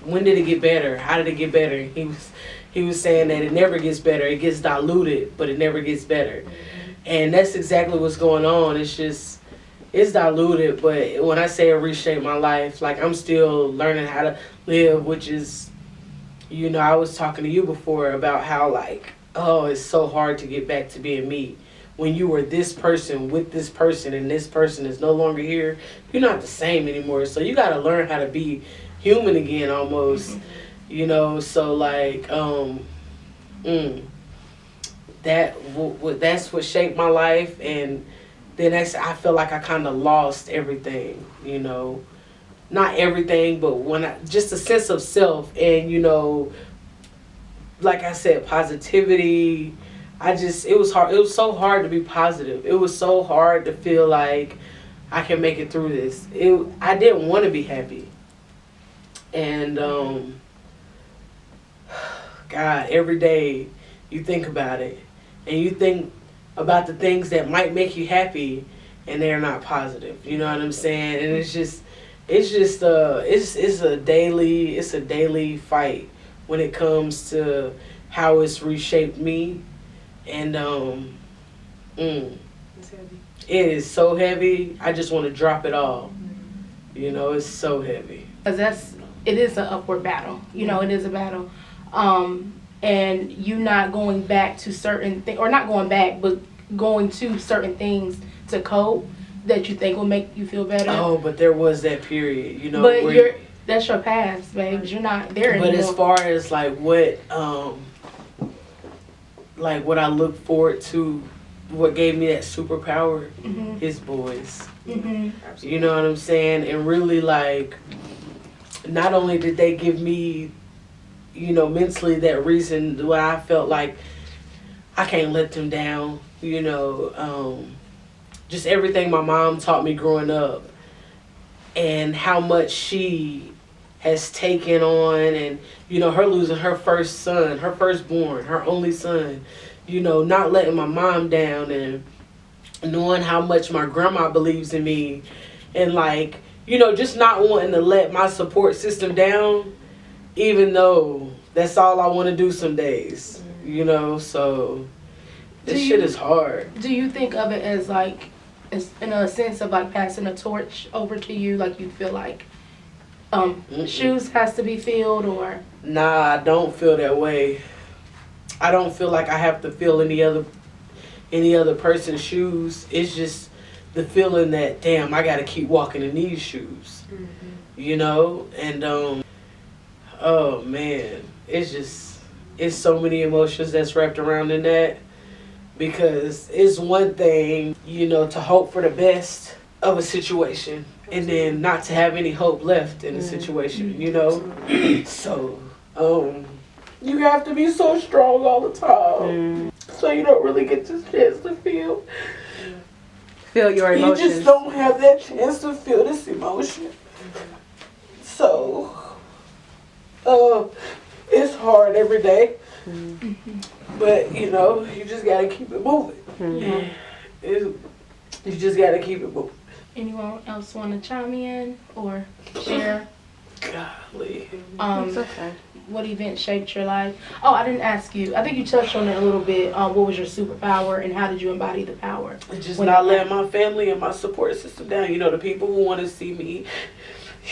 when did it get better? How did it get better? He was saying that it never gets better. It gets diluted, but it never gets better. And that's exactly what's going on. It's diluted, but when I say it reshaped my life, like, I'm still learning how to live, which is, you know, I was talking to you before about how, like, oh, it's so hard to get back to being me. When you were this person with this person and this person is no longer here, you're not the same anymore. So you got to learn how to be human again almost, you know. So, like, that's what shaped my life. And then I feel like I kind of lost everything, you know. Not everything, but just a sense of self and, you know, like I said, positivity. It was hard. It was so hard to be positive. It was so hard to feel like I can make it through this. I didn't want to be happy. And, God, every day you think about it. And you think about the things that might make you happy and they're not positive. You know what I'm saying? And it's a daily fight when it comes to how it's reshaped me. And It's heavy. it is so heavy. I just want to drop it all. You know, it's so heavy. Because it is an upward battle. You know, it is a battle. And you not going back to certain things, or not going back, but going to certain things to cope that you think will make you feel better. Oh, but there was that period, you know. But that's your past, babe. You're not there anymore. But as far as like what I look forward to, what gave me that superpower, his boys. You know what I'm saying? And really, like, not only did they give me, you know, mentally that reason why I felt like I can't let them down, you know, just everything my mom taught me growing up and how much she has taken on, and, you know, her losing her first son, her firstborn, her only son, you know, not letting my mom down, and knowing how much my grandma believes in me, and like, you know, just not wanting to let my support system down, even though that's all I want to do some days, you know. So this shit is hard. Do you think of it as like, as in a sense of like passing a torch over to you, like you feel like shoes has to be filled, or? Nah, I don't feel that way. I don't feel like I have to fill any other person's shoes. It's just the feeling that, damn, I gotta keep walking in these shoes. You know? And oh man, it's so many emotions that's wrapped around in that, because it's one thing, you know, to hope for the best of a situation and then not to have any hope left in the situation, you know? So, you have to be so strong all the time. So you don't really get this chance to feel your emotions. You just don't have that chance to feel this emotion. So, it's hard every day. But, you know, you just gotta keep it moving. You just gotta keep it moving. Anyone else want to chime in or share? Golly. It's okay. What event shaped your life? Oh, I didn't ask you. I think you touched on it a little bit. What was your superpower and how did you embody the power? Just not letting my family and my support system down. You know, the people who want to see me,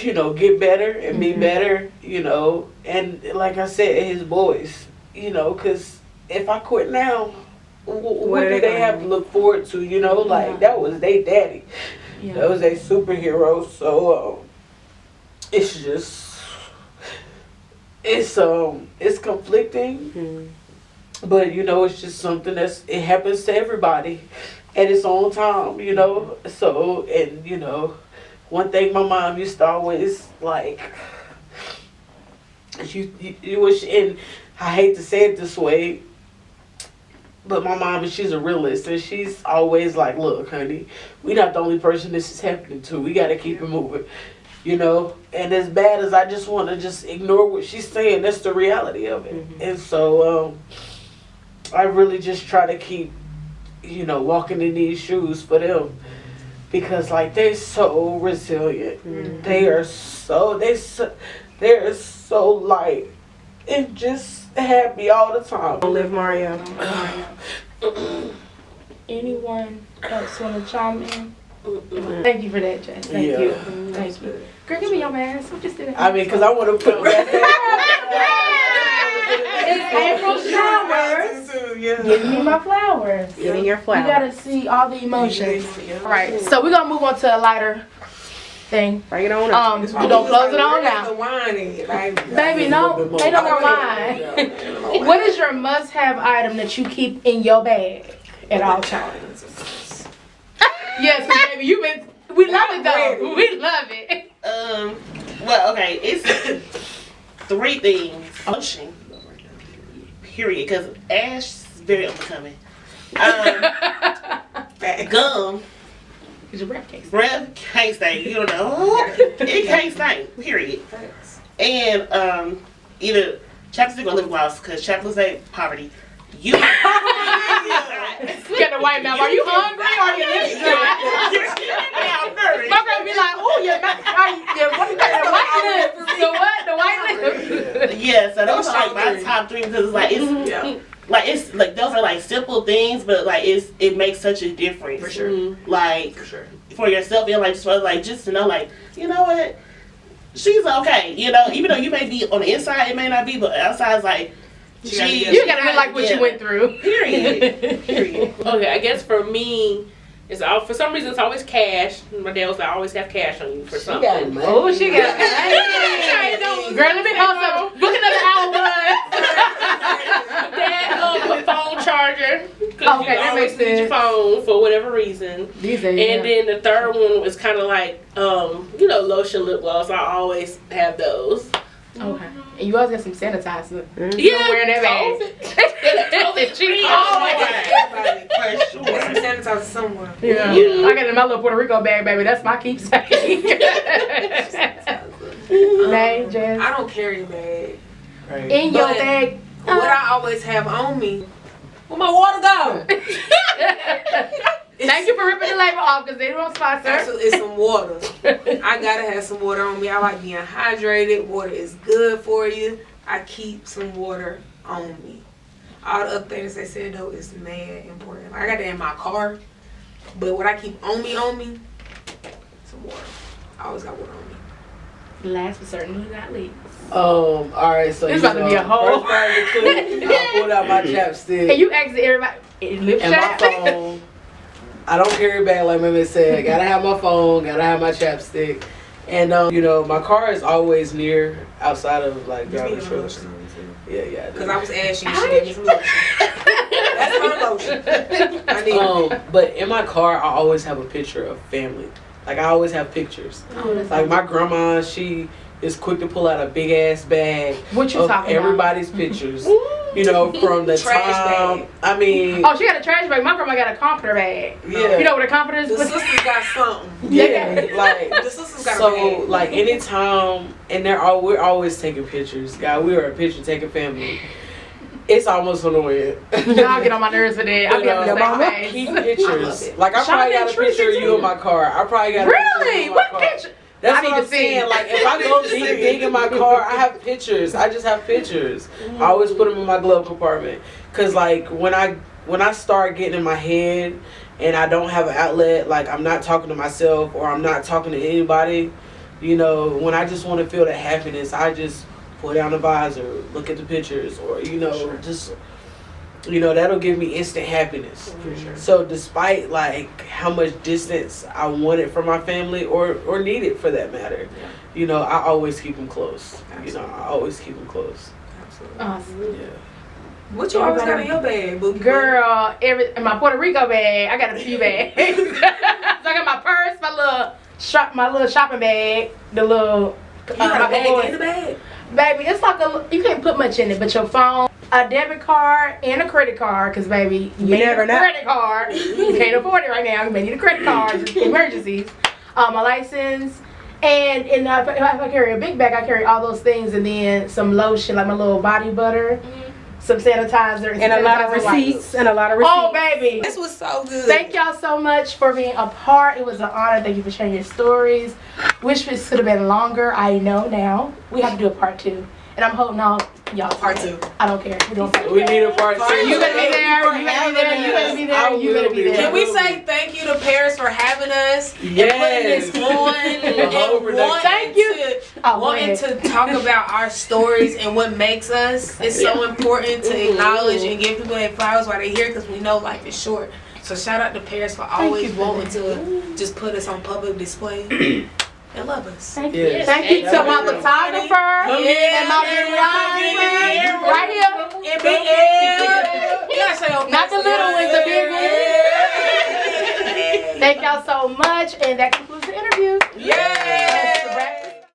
you know, get better and be better, you know. And like I said, his boys, you know, because if I quit now, what do they have to look forward to, you know? Like, that was their daddy. Yeah. That was their superhero. So, it's just, it's conflicting. But, you know, it's just something it happens to everybody at its own time, you know? So, and, you know, one thing my mom used to always, like, and I hate to say it this way, but my mom, she's a realist, and she's always like, look, honey, we not the only person this is happening to. We got to keep it moving, you know? And as bad as I just want to just ignore what she's saying, that's the reality of it. And so I really just try to keep, you know, walking in these shoes for them, because, like, they're so resilient. They're so light and just happy all the time. Live Mario. Anyone else want to chime in? Thank you for that, Jess. Thank you. Thank you. Girl, give me your mask. I'm just in I mean, because I want to put It's April showers. Give me my flowers. Getting your You flowers. gotta see all the emotions. All right, so we're gonna move on to a lighter thing. Bring it on up. We're gonna close it on now. The wine in it, like, Baby, no, ain't no more wine. What is your must-have item that you keep in your bag at all times? Yes, baby, we love it though. We love it. Well, okay, it's 3 things. Ocean. Period. Because Ash is very unbecoming. Gum. Cause your breath case. Breath can't stay. You don't know. It can't stay. Period. And either chapstick or lip gloss, because chapstick say poverty. You Get the white mouth. Are you hungry or are you lips dry? My girl be like, oh, your what? The white lips. Yeah, so those are like my top 3, because it's like it's like those are like simple things, but like it makes such a difference. For sure. Like For sure. for yourself, and like just to know, like, you know what, she's okay. You know, even though you may be on the inside, it may not be, but outside's like. You gotta be like what you went through. Period. Period. Okay, I guess for me, for some reason it's always cash. My dad was like, always have cash on you for something. Oh, she got it. Girl, let me hold some. Book another hour, Dad, a phone charger. Okay, that makes Need your sense. phone for whatever reason. These are, And then the third one was kind of like, lotion, lip gloss. I always have those. okay. And you always got some sanitizer. Yeah, Wearing that bag. She always Everybody. For sure. Some sanitizer somewhere. Yeah. Yeah. I got it in my little Puerto Rico bag, baby. That's my keepsake. Nay, Jess. I don't carry a bag. Right. In your But bag. What I always have on me, where my water go? Thank you for ripping the label off because they don't sponsor. Absolutely, it's some water. I gotta have some water on me. I like being hydrated. Water is good for you. I keep some water on me. All the other things they said though is mad important. Like, I got that in my car, but what I keep on me, some water. I always got water on me. Last but certainly not least. All right, so This about to be a whole. first part of the clip, I pulled out my chapstick And you asked everybody. Lip and my shot. phone. I don't carry a bag like Mimi said. Gotta have my phone. Gotta have my chapstick. And my car is always near outside of like driving trucks. Yeah. Because I was asking, she gave me some lotion. That's her lotion. I need But in my car, I always have a picture of family. Like I always have pictures. Like my grandma, she is quick to pull out a big ass bag What you of talking everybody's pictures. From the Trash time. bag. I mean, Oh, she got a trash bag. My grandma got a comforter bag. yeah. You know what a comforter is? the sisters got something. Yeah, like The sisters got a so, bag. like anytime, and we're always taking pictures. God, we are a picture taking family. It's almost annoying. Y'all get on my nerves for that. I'll be on the Mama, same keep face. pictures. Like I probably got a picture of you in my car. I probably got a picture of you Really? in my What car. picture? That's I what need I'm to see. saying. Like if I go big in my car, I have pictures. I just have pictures. I always put them in my glove compartment. Cause like when I start getting in my head and I don't have an outlet, like I'm not talking to myself or I'm not talking to anybody, when I just want to feel that happiness, I just pull down the visor, look at the pictures, or just. That'll give me instant happiness. For sure. So despite like how much distance I wanted from my family or needed for that matter, I always keep them close. Absolutely. I always keep them close. Absolutely. Awesome. Yeah. What you always got in your bag, Boogie? Girl, in my Puerto Rico bag, I got a few bags. So I got my purse, my little shopping bag, the little. You got a bag in the bag? Baby, it's like you can't put much in it, but your phone, a debit card, and a credit card, because baby, you may never need a know. credit card. You can't afford it right now. You may need a credit card, just emergencies. My license, and if I carry a big bag, I carry all those things, and then some lotion, like my little body butter, some sanitizer, And a lot of receipts. And a lot of receipts. Oh, baby. This was so good. Thank y'all so much for being a part. It was an honor. Thank you for sharing your stories. Wish this could have been longer. I know now. We have to do a part 2. And I'm holding on y'all. Part 2. I don't care. We're doing part 2. We need a part 2. You better be there. You better be there. You better be there. You better be there. Can we say thank you to Paris for having us Yes. and putting this on whole and production. Thank you. wanting to talk about our stories and what makes us. It's so important to acknowledge and give people their flowers while they're here because we know life is short. So shout out to Paris for always wanting to just put us on public display and love us. Thank Yes. you. Thank you to my photographer and my videographer right here. And Big L. You gotta say okay. Not the little ones, the big ones. Thank y'all so much, and that concludes the interview. Yeah.